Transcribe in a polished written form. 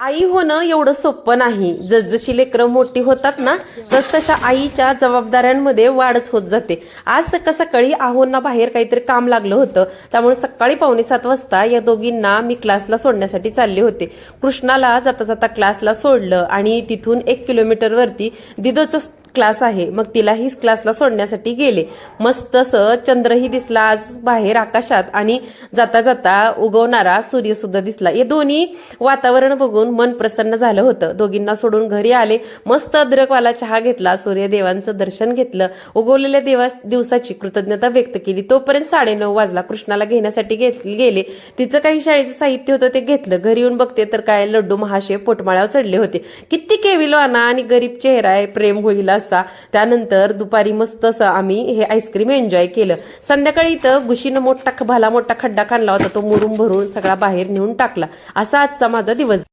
आई होणं एवढं सोपं नाही. जसजशी लेकरं मोठी होतात ना, तसतशा आईच्या जबाबदाऱ्यांमध्ये वाढच होत जाते. आज सकाळी आहोंना बाहेर काहीतरी काम लागलं होतं, त्यामुळे सकाळी 6:45 वाजता या दोघींना मी क्लासला सोडण्यासाठी चालले होते. कृष्णाला जाता जाता क्लासला सोडलं आणि तिथून 1 किलोमीटरवरती दिदोचं क्लास आहे, मग तिलाही क्लासला सोडण्यासाठी गेले. मस्त असं चंद्रही दिसला आज बाहेर आकाशात आणि जाता जाता उगवणारा सूर्य सुद्धा दिसला. हे दोन्ही वातावरण बघून मन प्रसन्न झालं होतं. दोघींना सोडून घरी आले. मस्त अद्रकवाला चहा घेतला, सूर्यदेवांचं दर्शन घेतलं, उगवलेल्या दिवसाची कृतज्ञता व्यक्त केली. तोपर्यंत 9:30 वाजला. कृष्णाला घेण्यासाठी गेले. तिचं काही शाळेचं साहित्य होतं ते घेतलं. घरी येऊन बघते तर काय लड्डू महाशय पोटमाळ्यावर चढले होते. किती केविलवाना आणि गरीब चेहरा आहे, प्रेम होईल असा. त्यानंतर दुपारी मस्त असं आम्ही हे आईस्क्रीम एन्जॉय केलं. संध्याकाळी इथं गुशीनं मोठा खड्डा खाणला होता, तो मुरुम भरून सगळा बाहेर नेऊन टाकला. असा आजचा माझा दिवस.